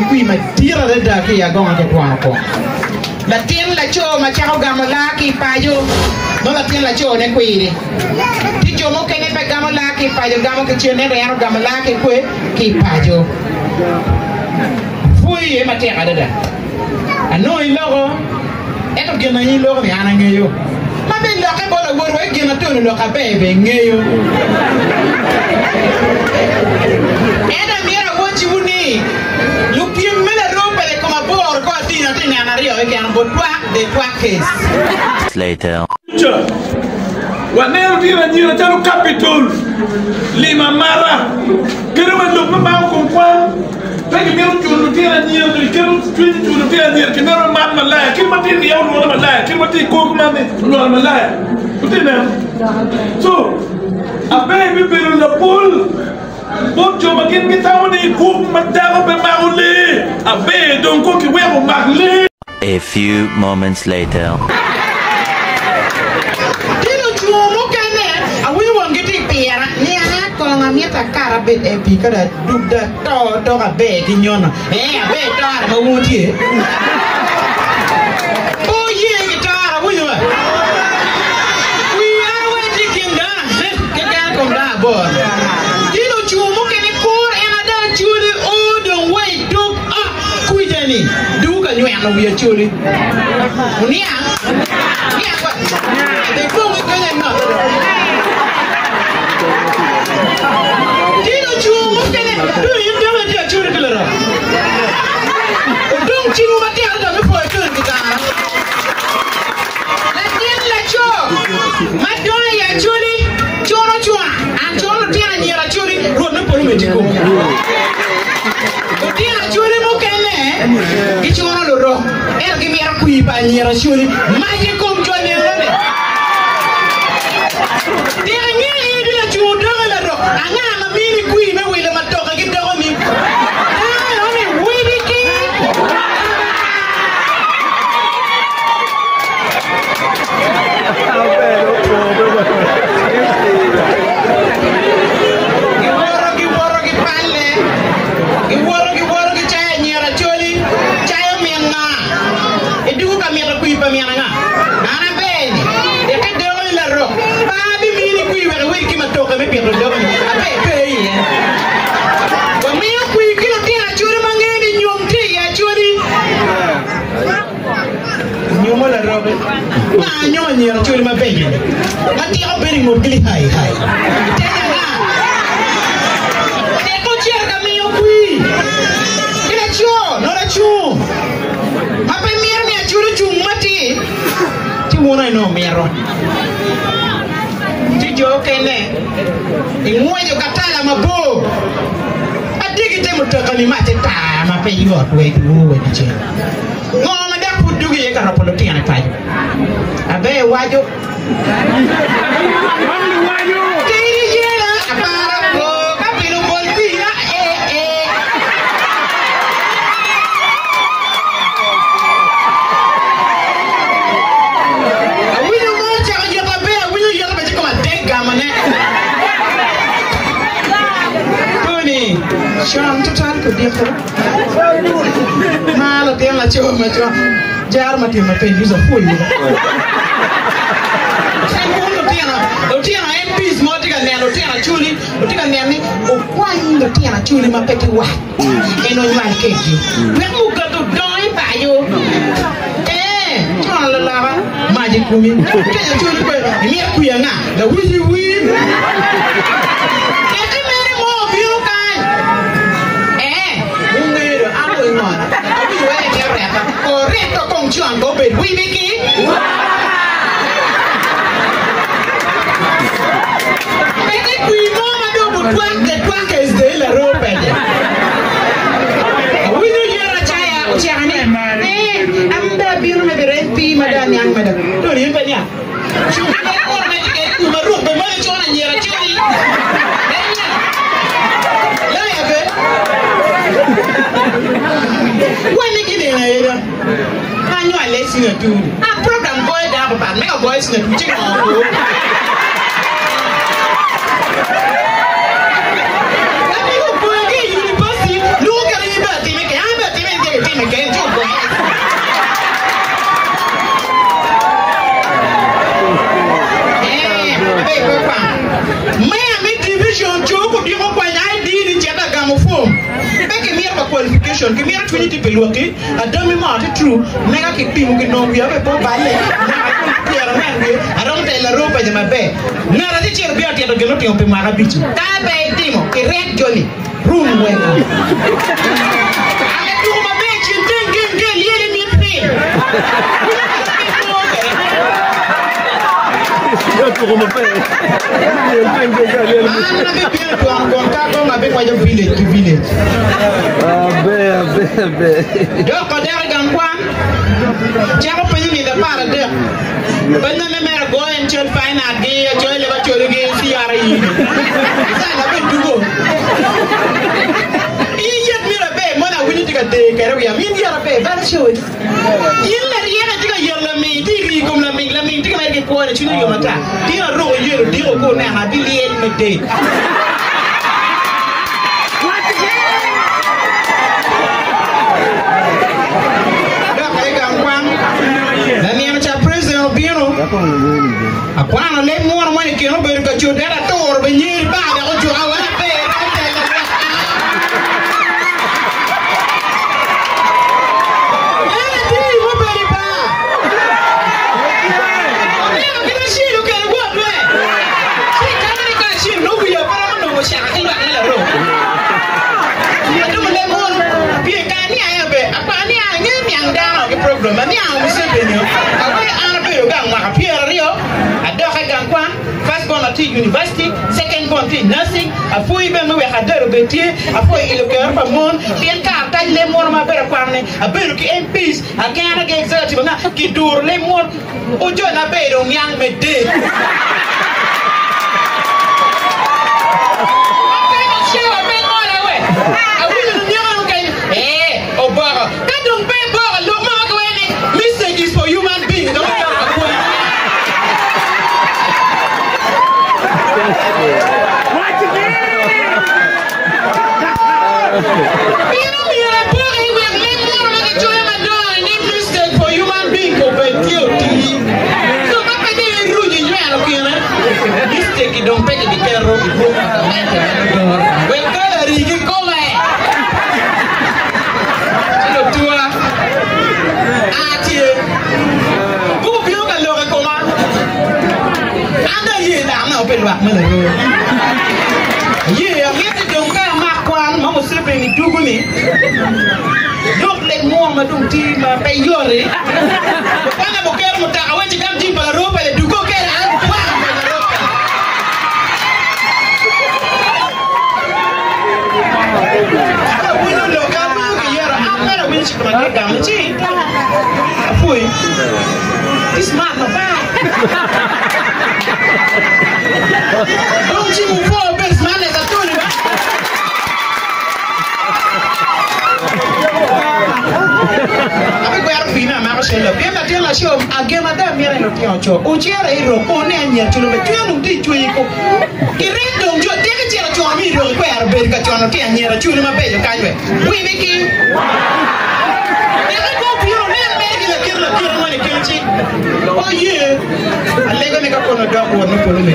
kui ma tira da ke ya gonga ke kwa ko la tien la cho ma chao gamala ki payo no la tien la cho ne kui ti jo mo ke ne pe gamala ki payo gamo ke chene re aro gamala ke kwe ki payo fui e ma tera da ano i logo e to ke na ni logo ni ana ngeyo ma be lo ke bola woro e ke na to lo ka bebe ngeyo era mira wochi uni lupi mela rompe de como por ko tina tina na rio e ke an botwa de twakes later wanero tira nyira tano capital lima mara kero wendo mama ko kwa Pagi mero chulu tira nyira de kero chulu tira nyira ke mero mam malaya ke mati ni yaw no malaya ke mati ko mame no malaya utina so abe bi belu la pool bon jo makin mi tawni ko madago be maule abe don ko ki wego magle. A few moments later. Mieta cara bet epi kada dubda to ga be ki nyona be to ara ma wuti o ye ki to ara wu yo we are waiting kinda ke ga ko da bo dino chumo ke ni kur ena da chuli o don wait duk kuideni du ka nyu ana wi chuli unia ko de ko ko na do you do it ya churi klara don't chimu mati ada me foi kan kita la tien la cho madonna ya churi choro chua an choro tia ni ra churi ro me por me tiko tia churi mo kene ki choro lo ro er ki mi ra kui pa ni ra churi ma ye kom jo ni ra ne tia ni ni la churu la ro anga ma mini kui me wile ma nyera chuli mabengi mati operi mobili hai tena eko chierga mi okui ina chuo no la chuo mape mier mi achuru chung mati ti wona no miero ti jo kene imwejo katala mabo adigi temo takani mate ta mape yot we duwe ni che ngoma da kudugi ye karapolo tiane pai abe wajo kiri jela apara ko kapilo bolpina awiyo mocha ajata be awiyo yata be kama denga mane tuni sham total ko dieto malo tela choma choma jar mati mape yuza fuyi lo tiana MPs motika ne lo tiana chuli lo tiana ne ni o kwani lo tiana chuli mapeti wa eno nywan keji ne muka to doi bayo chona la lava maji kumi tiana chuli ko ni kuya nga la wizi wi eti mere mo biu kan ungero amo ngona abi we ke rapa correcto con chuan go be wi biki Twak is the la rope. We do your chaya, Chane. I'm the beer with the red pea, Madame Young Madam. Don't you, Penya? You get to my room, but my John and you're a chili. When you get in here, I know I let you do. I program boy down about make a voice in the chicken. generation ke mira twini ti peluki adami ma ti true mega ki pimu ki no ya be bo balle piera nangue adon te la ropa de mabe nara ti cer biati to gelo ti pe mara bici ta be timo ki red joni room wengo ale tu ma be ci denge liele mi pe Yo tu como pe. Ana be bien to am konta ko ma be wajo village. Abe. Do ko der gangwa. Chako penyi ni da para de. Banda me mer go en chol faina ge chol le ba chol ge si ara yi. Sa na be dugo. Iyet mi ra be mona wini diga de kere ya min ya be ba shoy. Illa riya diga yalla mi diri kom la mi diga mer ge ko ne chuni yo mata. Dira ro yero dira ko na ha bi liel me de. Akwana le mwana mwana kino be ka chodera tor be nyir ba da ko jo awa be ele ti mo be ba ele ke shi lu ke wo be shi ka ni ka shi no bu ya para no mo sha ka la ro ya do le mwana bi ka ni aya be apa ni anya nyang da no program ni a mo se be ni awe ana be yo ga ma ka pier rio first born at university, second born at nursing, a full even we had a betier, a full illucare for moon, the entire time le more my better partner, a better in peace, a can again exertive, not Kidur, le more, Ujo na bed on young me day. Messages for human beings. Don't pay the carro y poco Ricky come lo tua atie bu bio ka lo ka ma anda ye na na pe lo ma lo ye ya ngeti don ka ma kwan ma mo se pe ni dugu ni dok le mo ma dum ti ma pe yore kana bo ker mo ta aweji kam ti ba ro pe dugu ke la this man no bad. Don't you move forward, best man, as I told you. Abi ko yar fina ma ko shelo. Bien la tela show age madam mira no tiocho. O chera iro ko ne anya chulo be tuano ti chui ko. Kiredo jo te ke chera cho mi ro ko yar be ka chono ti anya ra chulo ma be yo kanwe. Wi biki. Oh yeah, I lega me ka kono dog wo no polo me.